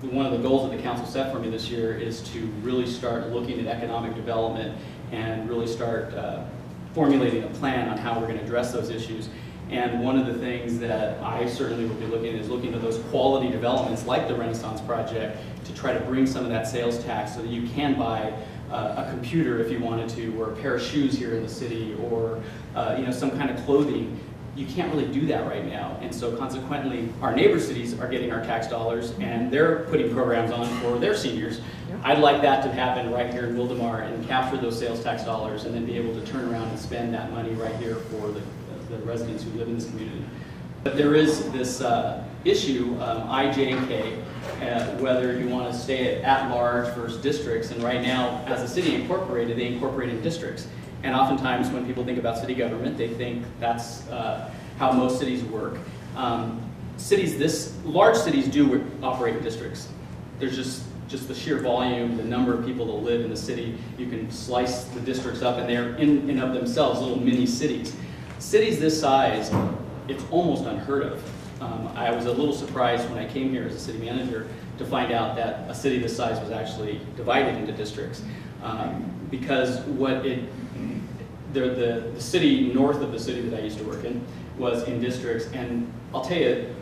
one of the goals that the council set for me this year is to really start looking at economic development and really start formulating a plan on how we're going to address those issues. And one of the things that I certainly will be looking at is looking at those quality developments like the Renaissance Project to try to bring some of that sales tax so that you can buy a computer if you wanted to, or a pair of shoes here in the city, or you know, some kind of clothing. You can't really do that right now, and so consequently our neighbor cities are getting our tax dollars and they're putting programs on for their seniors. I'd like that to happen right here in Wildomar and capture those sales tax dollars and then be able to turn around and spend that money right here for the residents who live in this community. But there is this issue, IJK, whether you want to stay at large versus districts, and right now as a city incorporated, they incorporate in districts. And oftentimes when people think about city government, they think that's how most cities work. Large cities do operate in districts. There's just the sheer volume, the number of people that live in the city. You can slice the districts up and they're in and of themselves little mini cities. Cities this size, it's almost unheard of. I was a little surprised when I came here as a city manager to find out that a city this size was actually divided into districts. Because the city north of the city that I used to work in was in districts, and I'll tell you,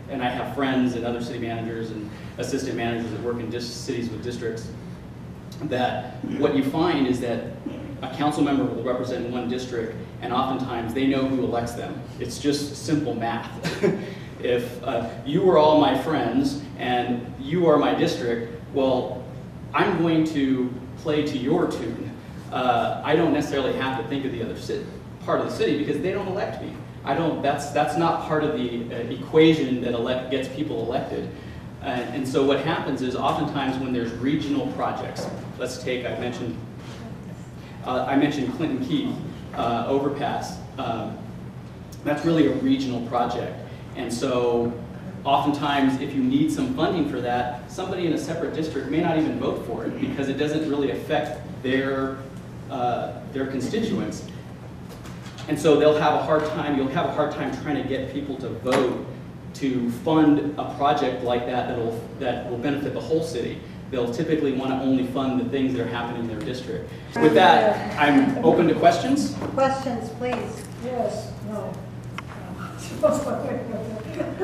and I have friends and other city managers and assistant managers that work in cities with districts, that what you find is that a council member will represent one district, and oftentimes they know who elects them. It's just simple math. If you are all my friends and you are my district, well, I'm going to play to your tune. I don't necessarily have to think of the other part of the city because they don't elect me. That's not part of the equation that gets people elected. And so what happens is oftentimes when there's regional projects, let's take, I mentioned Clinton Keith overpass. That's really a regional project. And so oftentimes if you need some funding for that, somebody in a separate district may not even vote for it because it doesn't really affect their constituents. And so they'll have a hard time, you'll have a hard time trying to get people to vote to fund a project like that that will benefit the whole city. They'll typically want to only fund the things that are happening in their district. With that, I'm open to questions. Questions, please. Yes, no.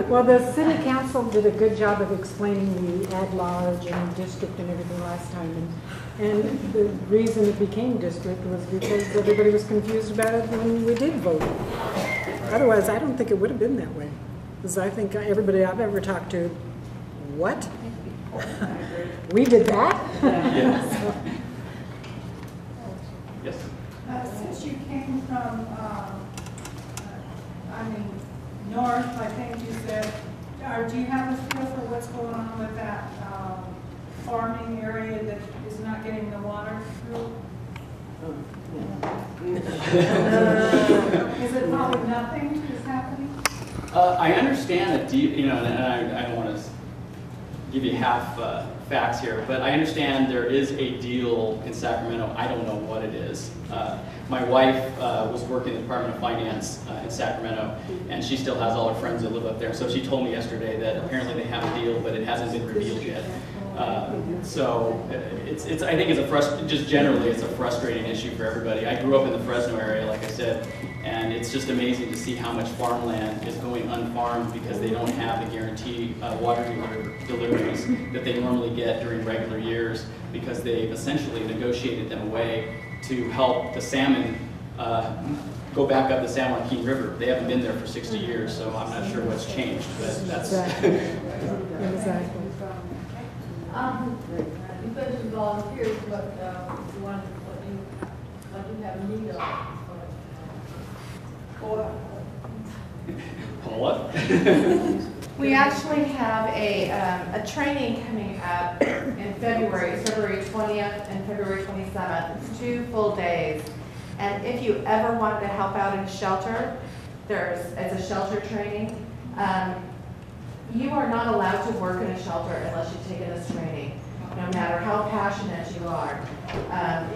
Well, the city council did a good job of explaining the at-large and district and everything last time. And the reason it became district was because everybody was confused about it when we did vote. Otherwise, I don't think it would have been that way. Because I think everybody I've ever talked to, what? We did that? Yeah. So. Yes. Since you came from, north, I think you said, do you have a feel for what's going on with that farming area that is not getting the water through? Is it probably nothing is happening? I understand and I don't want to give you half facts here, but I understand there is a deal in Sacramento. I don't know what it is. My wife was working in the Department of Finance in Sacramento, and she still has all her friends that live up there. So she told me yesterday that apparently they have a deal, but it hasn't been revealed yet. So I think just generally it's a frustrating issue for everybody. I grew up in the Fresno area, like I said, and it's just amazing to see how much farmland is going unfarmed because they don't have the guaranteed water deliveries that they normally get during regular years because they've essentially negotiated them away to help the salmon go back up the San Joaquin River. They haven't been there for 60 years, so I'm not sure what's changed, but that's... Exactly. You mentioned volunteers, but what you have need of? What? We actually have a training coming up in February 20th and February 27th. It's 2 full days. And if you ever wanted to help out in a shelter, it's a shelter training. You are not allowed to work in a shelter unless you've taken this training, no matter how passionate you are.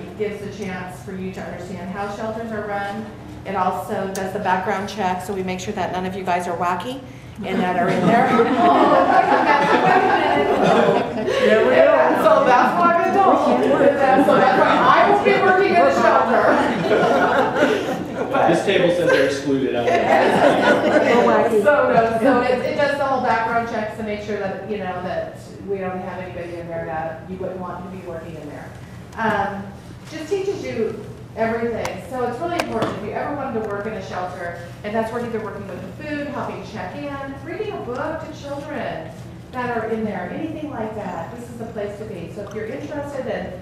It gives a chance for you to understand how shelters are run. It also does the background check, so we make sure that none of you guys are wacky and that are in there. table says they're excluded out of it. Oh, wacky. So it does the whole background checks to make sure that, that we don't have anybody in there that you wouldn't want to be working in there. Just teaches you everything. So it's really important if you ever wanted to work in a shelter, and that's where either working with the food, helping check in, reading a book to children that are in there, anything like that, this is the place to be. So if you're interested in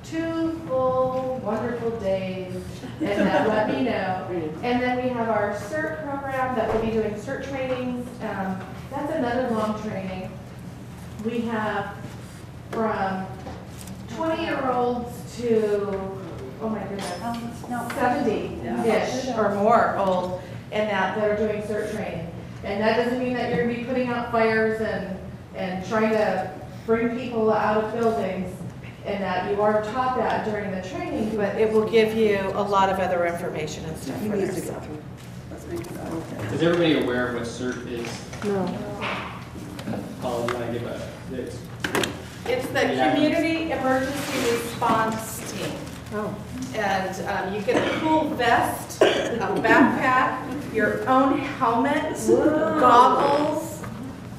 2 full, wonderful days, and let me know. And then we have our CERT program that we'll be doing CERT trainings. That's another long training. We have from 20-year-olds to, oh my goodness, 70-ish or more old, and that are doing CERT training. And that doesn't mean that you're going to be putting out fires and trying to bring people out of buildings, and that you are taught that during the training, but it will give you a lot of other information and stuff for this. Is everybody aware of what CERT is? No. Paul, do you want to give this? It's the Community Emergency Response Team. Oh. And you get a cool vest, a backpack, your own helmet, goggles,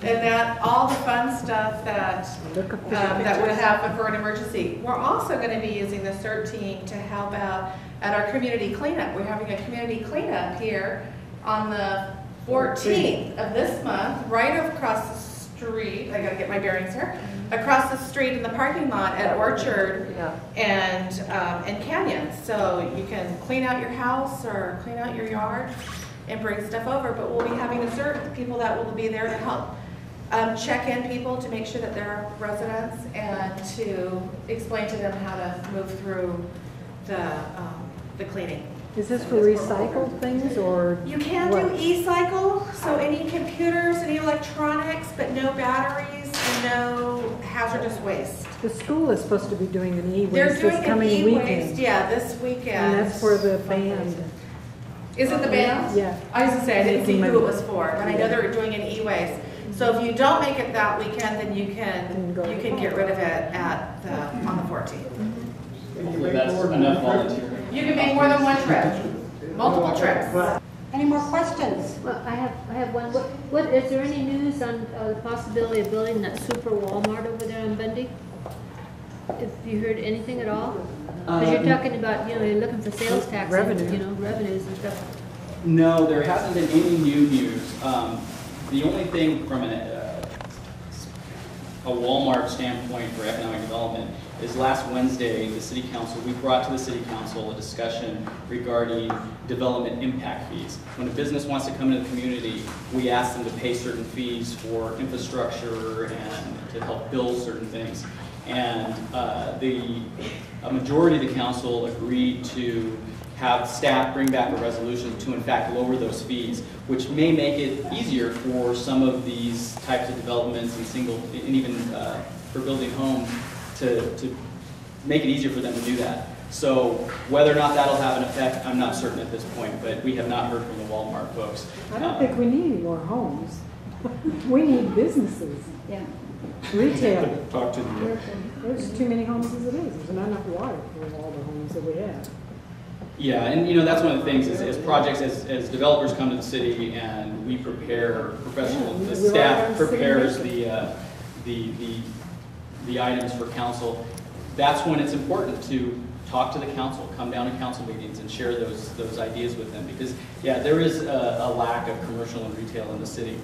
and that all the fun stuff that that would happen for an emergency. We're also going to be using the CERT team to help out at our community cleanup. We're having a community cleanup here on the 14th of this month, right across the street. I got to get my bearings here. Across the street in the parking lot at Orchard and Canyon. So you can clean out your house or clean out your yard and bring stuff over. But we'll be having a CERT people that will be there to help check in people to make sure that they're residents and to explain to them how to move through the cleaning. Is this for recycled things or? You can do e-cycle, so any computers, any electronics, but no batteries and no hazardous waste. The school is supposed to be doing an e-waste They're doing this an coming e-waste, weekend. yeah, this weekend. And that's for the band. Is it the band? Yeah. I was gonna say, I didn't see who it was for, but I know they're doing an e-waste. So if you don't make it that weekend, then you can get rid of it on the 14th. Hopefully that's enough volunteer. You can make more than one trip, multiple trips. Any more questions? Well, I have one. What is there any news on the possibility of building that super Walmart over there on Bundy? Have you heard anything at all? Because you're talking about, you're looking for sales tax, revenue. Revenues and stuff. No, there hasn't been any new news. The only thing from a Walmart standpoint for economic development is last Wednesday, the City Council, we brought to the City Council a discussion regarding development impact fees. When a business wants to come into the community, we ask them to pay certain fees for infrastructure and to help build certain things. And a majority of the council agreed to have staff bring back a resolution to in fact lower those fees, which may make it easier for some of these types of developments and even for building homes to make it easier for them to do that. So whether or not that'll have an effect, I'm not certain at this point, but we have not heard from the Walmart folks. I don't think we need any more homes. We need businesses. Yeah. Retail. Talk to the There's too many homes as it is. There's not enough water for all the homes that we have. Yeah, and that's one of the things is as projects, as developers come to the city and we prepare professional, the staff prepares the items for council, that's when it's important to talk to the council, come down to council meetings and share those ideas with them because, yeah, there is a lack of commercial and retail in the city.